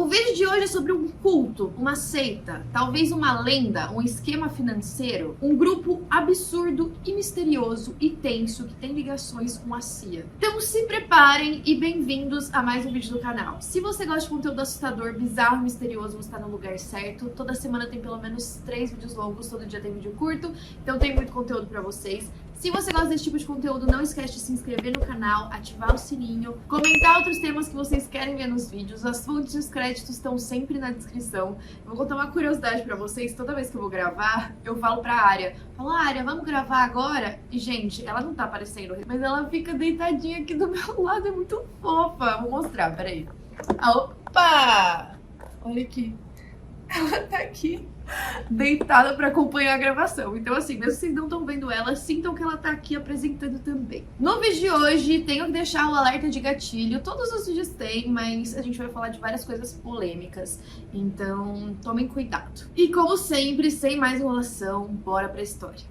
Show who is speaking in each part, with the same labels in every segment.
Speaker 1: O vídeo de hoje é sobre um culto, uma seita, talvez uma lenda, um esquema financeiro, um grupo absurdo e misterioso e tenso que tem ligações com a CIA. Então se preparem e bem-vindos a mais um vídeo do canal. Se você gosta de conteúdo assustador, bizarro e misterioso, você está no lugar certo. Toda semana tem pelo menos 3 vídeos longos, todo dia tem vídeo curto, então tem muito conteúdo pra vocês. Se você gosta desse tipo de conteúdo, não esquece de se inscrever no canal, ativar o sininho, comentar outros temas que vocês querem ver nos vídeos. As fontes e os créditos estão sempre na descrição. Eu vou contar uma curiosidade pra vocês. Toda vez que eu vou gravar, eu falo pra Arya. Falo, Arya, vamos gravar agora? E, gente, ela não tá aparecendo, mas ela fica deitadinha aqui do meu lado. É muito fofa. Vou mostrar, peraí. Opa! Olha aqui. Ela tá aqui, deitada pra acompanhar a gravação. Então assim, mesmo se vocês não estão vendo ela, sintam que ela tá aqui apresentando também. No vídeo de hoje, tenho que deixar o alerta de gatilho. Todos os vídeos têm, mas a gente vai falar de várias coisas polêmicas. Então, tomem cuidado. E como sempre, sem mais enrolação, bora pra história.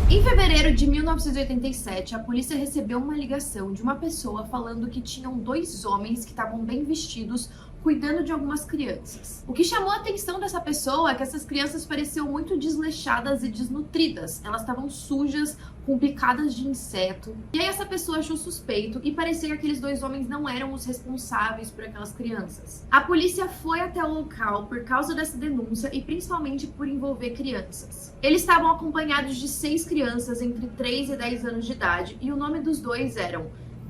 Speaker 1: Em fevereiro de 1987, a polícia recebeu uma ligação de uma pessoa falando que tinham 2 homens que estavam bem vestidos cuidando de algumas crianças. O que chamou a atenção dessa pessoa é que essas crianças pareciam muito desleixadas e desnutridas. Elas estavam sujas, com picadas de inseto. E aí essa pessoa achou suspeito e parecia que aqueles 2 homens não eram os responsáveis por aquelas crianças. A polícia foi até o local por causa dessa denúncia e principalmente por envolver crianças. Eles estavam acompanhados de 6 crianças entre 3 e 10 anos de idade e o nome dos 2 eram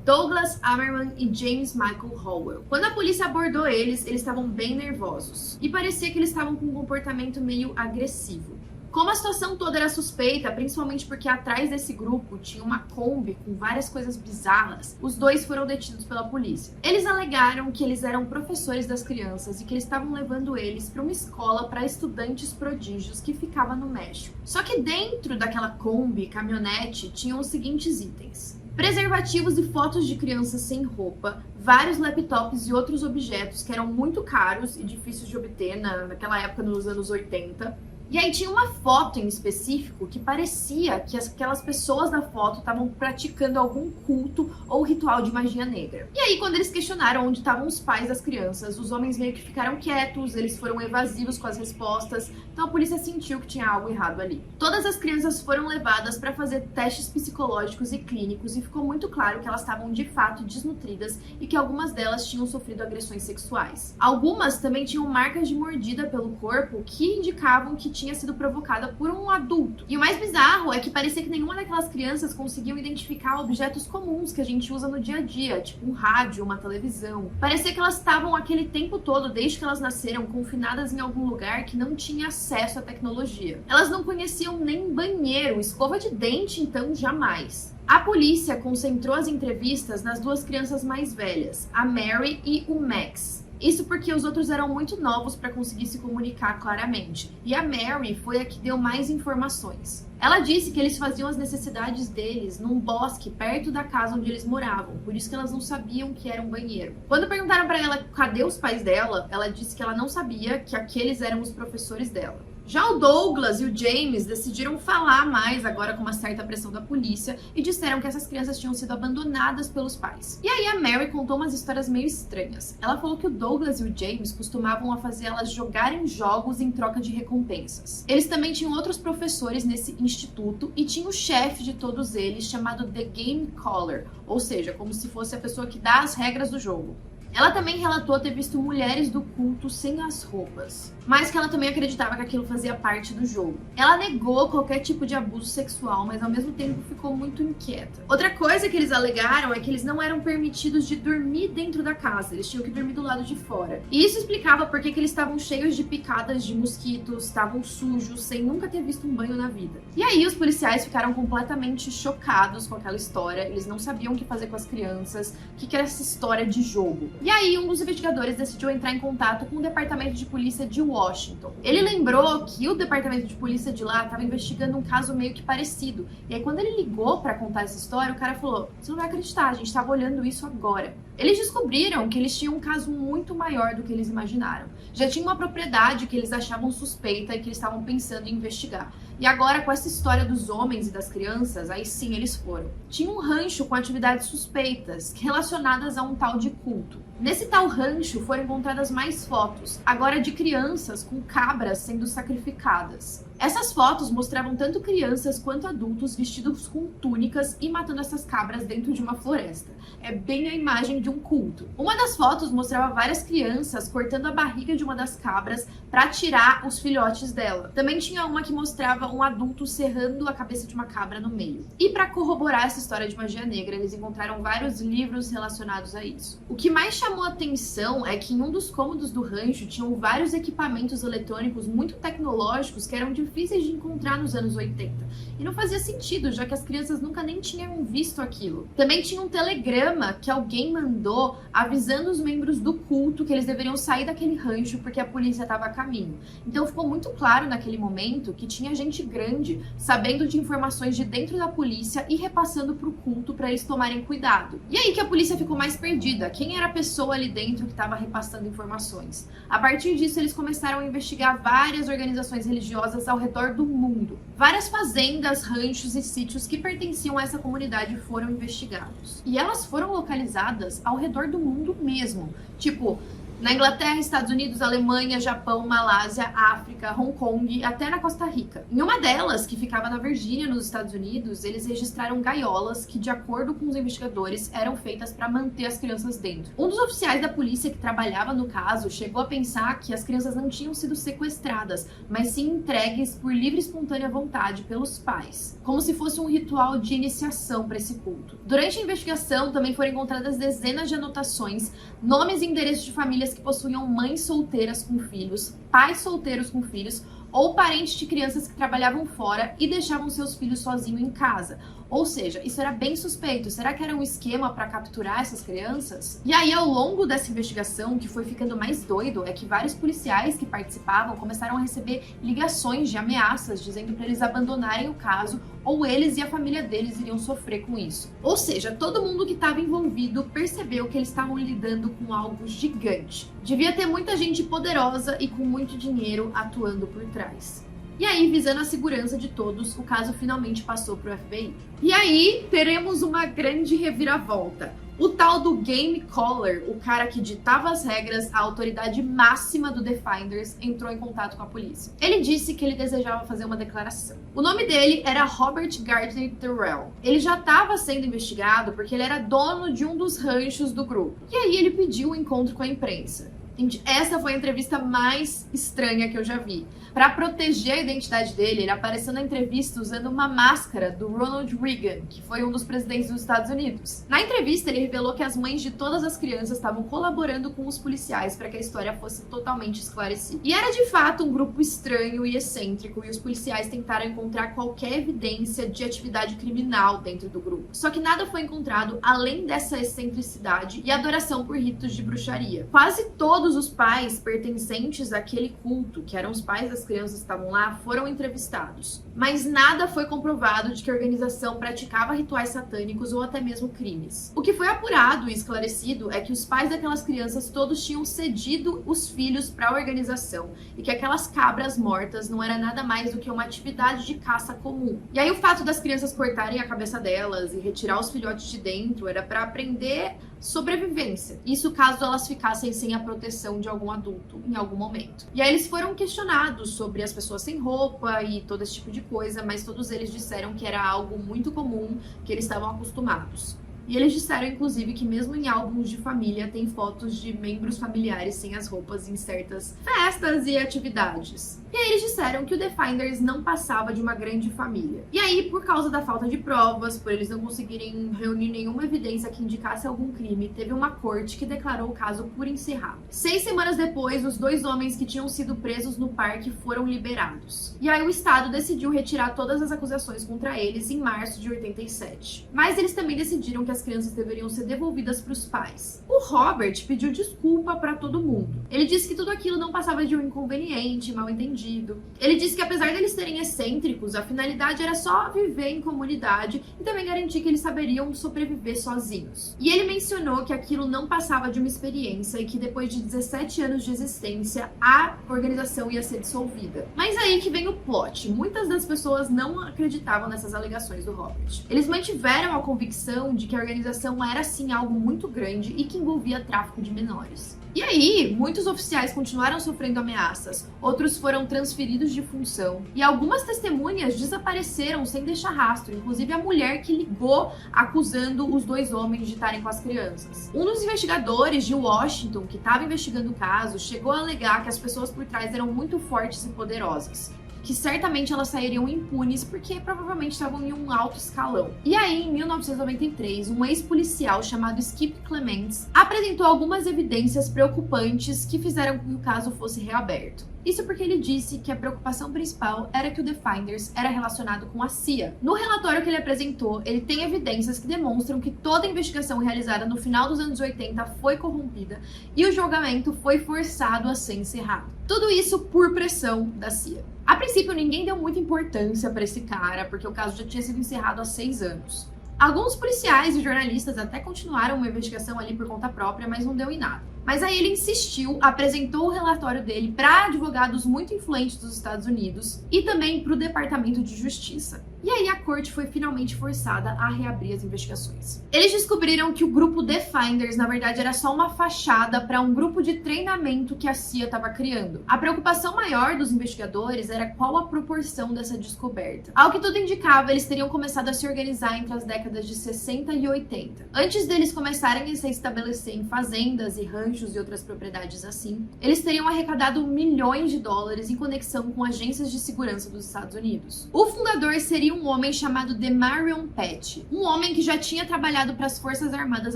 Speaker 1: Douglas Ammerman e James Michael Howell. Quando a polícia abordou eles estavam bem nervosos. E parecia que eles estavam com um comportamento meio agressivo. Como a situação toda era suspeita, principalmente porque atrás desse grupo tinha uma Kombi com várias coisas bizarras, os 2 foram detidos pela polícia. Eles alegaram que eles eram professores das crianças e que eles estavam levando eles para uma escola para estudantes prodígios que ficava no México. Só que dentro daquela Kombi, caminhonete, tinham os seguintes itens: preservativos e fotos de crianças sem roupa, vários laptops e outros objetos que eram muito caros e difíceis de obter naquela época, nos anos 80. E aí tinha uma foto em específico que parecia que aquelas pessoas da foto estavam praticando algum culto ou ritual de magia negra. E aí, quando eles questionaram onde estavam os pais das crianças, os homens meio que ficaram quietos, eles foram evasivos com as respostas, então a polícia sentiu que tinha algo errado ali. Todas as crianças foram levadas para fazer testes psicológicos e clínicos e ficou muito claro que elas estavam de fato desnutridas e que algumas delas tinham sofrido agressões sexuais. Algumas também tinham marcas de mordida pelo corpo que indicavam que tinha sido provocada por um adulto. E o mais bizarro é que parecia que nenhuma daquelas crianças conseguiam identificar objetos comuns que a gente usa no dia a dia, tipo um rádio, uma televisão. Parecia que elas estavam aquele tempo todo, desde que elas nasceram, confinadas em algum lugar que não tinha acesso à tecnologia. Elas não conheciam nem banheiro, escova de dente, então jamais. A polícia concentrou as entrevistas nas 2 crianças mais velhas, a Mary e o Max. Isso porque os outros eram muito novos para conseguir se comunicar claramente. E a Mary foi a que deu mais informações. Ela disse que eles faziam as necessidades deles num bosque perto da casa onde eles moravam, por isso que elas não sabiam que era um banheiro. Quando perguntaram para ela cadê os pais dela, ela disse que ela não sabia que aqueles eram os professores dela. Já o Douglas e o James decidiram falar mais agora com uma certa pressão da polícia e disseram que essas crianças tinham sido abandonadas pelos pais. E aí a Mary contou umas histórias meio estranhas. Ela falou que o Douglas e o James costumavam a fazer elas jogarem jogos em troca de recompensas. Eles também tinham outros professores nesse instituto e tinha o chefe de todos eles chamado The Game Caller, ou seja, como se fosse a pessoa que dá as regras do jogo. Ela também relatou ter visto mulheres do culto sem as roupas, mas que ela também acreditava que aquilo fazia parte do jogo. Ela negou qualquer tipo de abuso sexual, mas ao mesmo tempo ficou muito inquieta. Outra coisa que eles alegaram é que eles não eram permitidos de dormir dentro da casa, eles tinham que dormir do lado de fora. E isso explicava por que eles estavam cheios de picadas de mosquitos, estavam sujos, sem nunca ter visto um banho na vida. E aí os policiais ficaram completamente chocados com aquela história, eles não sabiam o que fazer com as crianças, o que era essa história de jogo. E aí um dos investigadores decidiu entrar em contato com o departamento de polícia de Washington. Ele lembrou que o departamento de polícia de lá estava investigando um caso meio que parecido. E aí quando ele ligou para contar essa história, o cara falou: "Você não vai acreditar, a gente estava olhando isso agora." Eles descobriram que eles tinham um caso muito maior do que eles imaginaram. Já tinha uma propriedade que eles achavam suspeita e que eles estavam pensando em investigar. E agora, com essa história dos homens e das crianças, aí sim eles foram. Tinha um rancho com atividades suspeitas, relacionadas a um tal de culto. Nesse tal rancho foram encontradas mais fotos, agora de crianças com cabras sendo sacrificadas. Essas fotos mostravam tanto crianças quanto adultos vestidos com túnicas e matando essas cabras dentro de uma floresta. É bem a imagem de um culto. Uma das fotos mostrava várias crianças cortando a barriga de uma das cabras para tirar os filhotes dela. Também tinha uma que mostrava um adulto serrando a cabeça de uma cabra no meio. E para corroborar essa história de magia negra, eles encontraram vários livros relacionados a isso. O que mais chamou a atenção é que em um dos cômodos do rancho tinham vários equipamentos eletrônicos muito tecnológicos que eram difíceis de encontrar nos anos 80. E não fazia sentido, já que as crianças nunca nem tinham visto aquilo. Também tinha um telegrama que alguém mandou avisando os membros do culto que eles deveriam sair daquele rancho porque a polícia estava a caminho. Então ficou muito claro naquele momento que tinha gente grande sabendo de informações de dentro da polícia e repassando para o culto para eles tomarem cuidado. E aí que a polícia ficou mais perdida. Quem era a pessoa ali dentro que estava repassando informações? A partir disso, eles começaram a investigar várias organizações religiosas ao redor do mundo. Várias fazendas, ranchos e sítios que pertenciam a essa comunidade foram investigados. E elas foram localizadas ao redor do mundo mesmo. Tipo, na Inglaterra, Estados Unidos, Alemanha, Japão, Malásia, África, Hong Kong, até na Costa Rica. Em uma delas, que ficava na Virgínia, nos Estados Unidos, eles registraram gaiolas que, de acordo com os investigadores, eram feitas para manter as crianças dentro. Um dos oficiais da polícia que trabalhava no caso chegou a pensar que as crianças não tinham sido sequestradas, mas sim entregues por livre e espontânea vontade pelos pais, como se fosse um ritual de iniciação para esse culto. Durante a investigação, também foram encontradas dezenas de anotações, nomes e endereços de famílias que possuíam mães solteiras com filhos, pais solteiros com filhos ou parentes de crianças que trabalhavam fora e deixavam seus filhos sozinhos em casa. Ou seja, isso era bem suspeito. Será que era um esquema para capturar essas crianças? E aí, ao longo dessa investigação, o que foi ficando mais doido é que vários policiais que participavam começaram a receber ligações de ameaças dizendo para eles abandonarem o caso ou eles e a família deles iriam sofrer com isso. Ou seja, todo mundo que estava envolvido percebeu que eles estavam lidando com algo gigante. Devia ter muita gente poderosa e com muito dinheiro atuando por trás. E aí, visando a segurança de todos, o caso finalmente passou para o FBI. E aí, teremos uma grande reviravolta. O tal do Game Caller, o cara que ditava as regras, a autoridade máxima do Definders, entrou em contato com a polícia. Ele disse que ele desejava fazer uma declaração. O nome dele era Robert Gardner Terrell. Ele já estava sendo investigado porque ele era dono de um dos ranchos do grupo. E aí ele pediu um encontro com a imprensa. Gente, essa foi a entrevista mais estranha que eu já vi. Para proteger a identidade dele, ele apareceu na entrevista usando uma máscara do Ronald Reagan, que foi um dos presidentes dos Estados Unidos. Na entrevista, ele revelou que as mães de todas as crianças estavam colaborando com os policiais para que a história fosse totalmente esclarecida. E era de fato um grupo estranho e excêntrico, e os policiais tentaram encontrar qualquer evidência de atividade criminal dentro do grupo. Só que nada foi encontrado além dessa excentricidade e adoração por ritos de bruxaria. Quase todos os pais pertencentes àquele culto, que eram os pais das crianças que estavam lá, foram entrevistados. Mas nada foi comprovado de que a organização praticava rituais satânicos ou até mesmo crimes. O que foi apurado e esclarecido é que os pais daquelas crianças todos tinham cedido os filhos para a organização e que aquelas cabras mortas não era nada mais do que uma atividade de caça comum. E aí o fato das crianças cortarem a cabeça delas e retirar os filhotes de dentro era para aprender sobrevivência. Isso caso elas ficassem sem a proteção de algum adulto em algum momento. E aí eles foram questionados sobre as pessoas sem roupa e todo esse tipo de coisa, mas todos eles disseram que era algo muito comum, que eles estavam acostumados. E eles disseram, inclusive, que mesmo em álbuns de família tem fotos de membros familiares sem as roupas em certas festas e atividades. E aí eles disseram que o Definders não passava de uma grande família. E aí, por causa da falta de provas, por eles não conseguirem reunir nenhuma evidência que indicasse algum crime, teve uma corte que declarou o caso por encerrado. 6 semanas depois, os 2 homens que tinham sido presos no parque foram liberados. E aí o Estado decidiu retirar todas as acusações contra eles em março de 87. Mas eles também decidiram que as as crianças deveriam ser devolvidas para os pais. O Robert pediu desculpa para todo mundo. Ele disse que tudo aquilo não passava de um inconveniente, mal entendido. Ele disse que apesar deles serem excêntricos, a finalidade era só viver em comunidade e também garantir que eles saberiam sobreviver sozinhos. E ele mencionou que aquilo não passava de uma experiência e que depois de 17 anos de existência, a organização ia ser dissolvida. Mas aí que vem o plot. Muitas das pessoas não acreditavam nessas alegações do Robert. Eles mantiveram a convicção de que a organização era sim algo muito grande e que envolvia tráfico de menores. E aí, muitos oficiais continuaram sofrendo ameaças, outros foram transferidos de função e algumas testemunhas desapareceram sem deixar rastro, inclusive a mulher que ligou acusando os dois homens de estarem com as crianças. Um dos investigadores de Washington, que estava investigando o caso, chegou a alegar que as pessoas por trás eram muito fortes e poderosas, que certamente elas sairiam impunes porque provavelmente estavam em um alto escalão. E aí, em 1993, um ex-policial chamado Skip Clements apresentou algumas evidências preocupantes que fizeram com que o caso fosse reaberto. Isso porque ele disse que a preocupação principal era que o Defenders era relacionado com a CIA. No relatório que ele apresentou, ele tem evidências que demonstram que toda a investigação realizada no final dos anos 80 foi corrompida e o julgamento foi forçado a ser encerrado. Tudo isso por pressão da CIA. A princípio, ninguém deu muita importância para esse cara, porque o caso já tinha sido encerrado há 6 anos. Alguns policiais e jornalistas até continuaram uma investigação ali por conta própria, mas não deu em nada. Mas aí ele insistiu, apresentou o relatório dele para advogados muito influentes dos Estados Unidos e também para o Departamento de Justiça. E aí a corte foi finalmente forçada a reabrir as investigações. Eles descobriram que o grupo Defenders, na verdade, era só uma fachada para um grupo de treinamento que a CIA estava criando. A preocupação maior dos investigadores era qual a proporção dessa descoberta. Ao que tudo indicava, eles teriam começado a se organizar entre as décadas de 60 e 80. Antes deles começarem a se estabelecer em fazendas e ranchos e outras propriedades assim, eles teriam arrecadado milhões de dólares em conexão com agências de segurança dos Estados Unidos. O fundador seria um homem chamado Demarion Petty, um homem que já tinha trabalhado para as Forças Armadas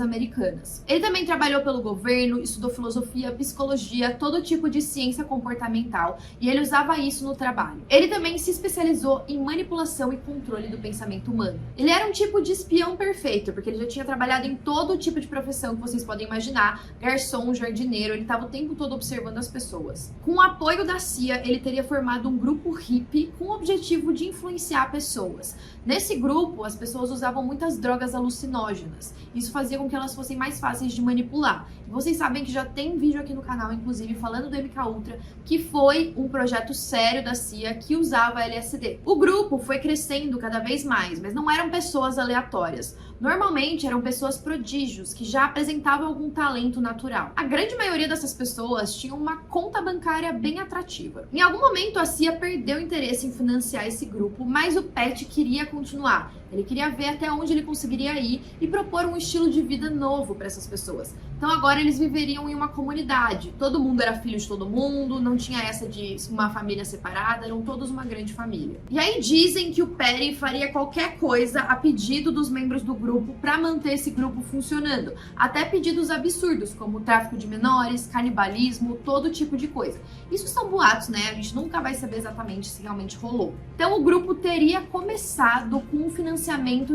Speaker 1: Americanas. Ele também trabalhou pelo governo, estudou filosofia, psicologia, todo tipo de ciência comportamental, e ele usava isso no trabalho. Ele também se especializou em manipulação e controle do pensamento humano. Ele era um tipo de espião perfeito, porque ele já tinha trabalhado em todo tipo de profissão que vocês podem imaginar, garçom, jardineiro, ele estava o tempo todo observando as pessoas. Com o apoio da CIA, ele teria formado um grupo hippie com o objetivo de influenciar pessoas. Nesse grupo, as pessoas usavam muitas drogas alucinógenas. Isso fazia com que elas fossem mais fáceis de manipular. E vocês sabem que já tem vídeo aqui no canal, inclusive, falando do MKUltra, que foi um projeto sério da CIA que usava LSD. O grupo foi crescendo cada vez mais, mas não eram pessoas aleatórias. Normalmente eram pessoas prodígios, que já apresentavam algum talento natural. A grande maioria dessas pessoas tinha uma conta bancária bem atrativa. Em algum momento, a CIA perdeu interesse em financiar esse grupo, mas o Petty queria continuar. Ele queria ver até onde ele conseguiria ir e propor um estilo de vida novo para essas pessoas. Então agora eles viveriam em uma comunidade. Todo mundo era filho de todo mundo, não tinha essa de uma família separada, eram todos uma grande família. E aí dizem que o Petty faria qualquer coisa a pedido dos membros do grupo para manter esse grupo funcionando. Até pedidos absurdos, como tráfico de menores, canibalismo, todo tipo de coisa. Isso são boatos, né? A gente nunca vai saber exatamente se realmente rolou. Então o grupo teria começado com um financiamento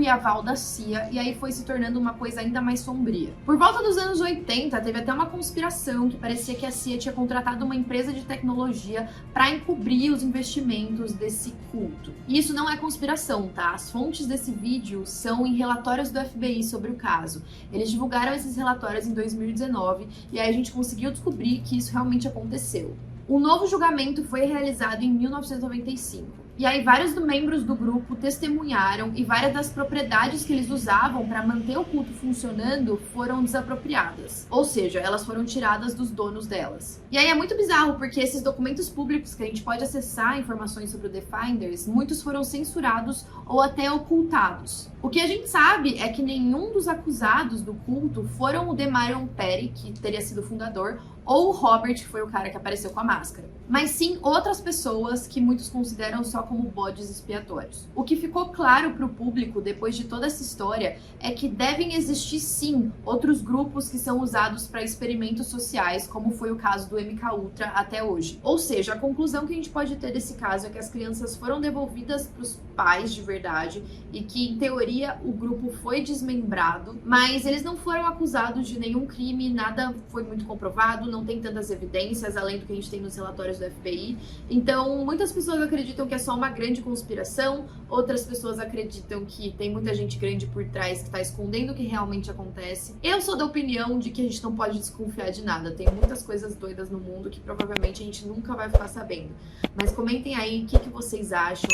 Speaker 1: e aval da CIA, e aí foi se tornando uma coisa ainda mais sombria. Por volta dos anos 80, teve até uma conspiração que parecia que a CIA tinha contratado uma empresa de tecnologia para encobrir os investimentos desse culto. E isso não é conspiração, tá? As fontes desse vídeo são em relatórios do FBI sobre o caso. Eles divulgaram esses relatórios em 2019 e aí a gente conseguiu descobrir que isso realmente aconteceu. Um novo julgamento foi realizado em 1995. E aí vários membros do grupo testemunharam e várias das propriedades que eles usavam para manter o culto funcionando foram desapropriadas. Ou seja, elas foram tiradas dos donos delas. E aí é muito bizarro porque esses documentos públicos que a gente pode acessar informações sobre o Defenders, muitos foram censurados ou até ocultados. O que a gente sabe é que nenhum dos acusados do culto foram o Demarion Petty, que teria sido o fundador, ou o Robert, que foi o cara que apareceu com a máscara, mas sim outras pessoas que muitos consideram só como bodes expiatórios. O que ficou claro para o público depois de toda essa história é que devem existir sim outros grupos que são usados para experimentos sociais, como foi o caso do MKUltra até hoje. Ou seja, a conclusão que a gente pode ter desse caso é que as crianças foram devolvidas para os pais de verdade e que, em teoria, o grupo foi desmembrado, mas eles não foram acusados de nenhum crime, nada foi muito comprovado, não tem tantas evidências, além do que a gente tem nos relatórios do FBI. Então, muitas pessoas acreditam que é só uma grande conspiração, outras pessoas acreditam que tem muita gente grande por trás que tá escondendo o que realmente acontece. Eu sou da opinião de que a gente não pode desconfiar de nada, tem muitas coisas doidas no mundo que provavelmente a gente nunca vai ficar sabendo. Mas comentem aí o que vocês acham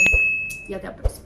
Speaker 1: e até a próxima.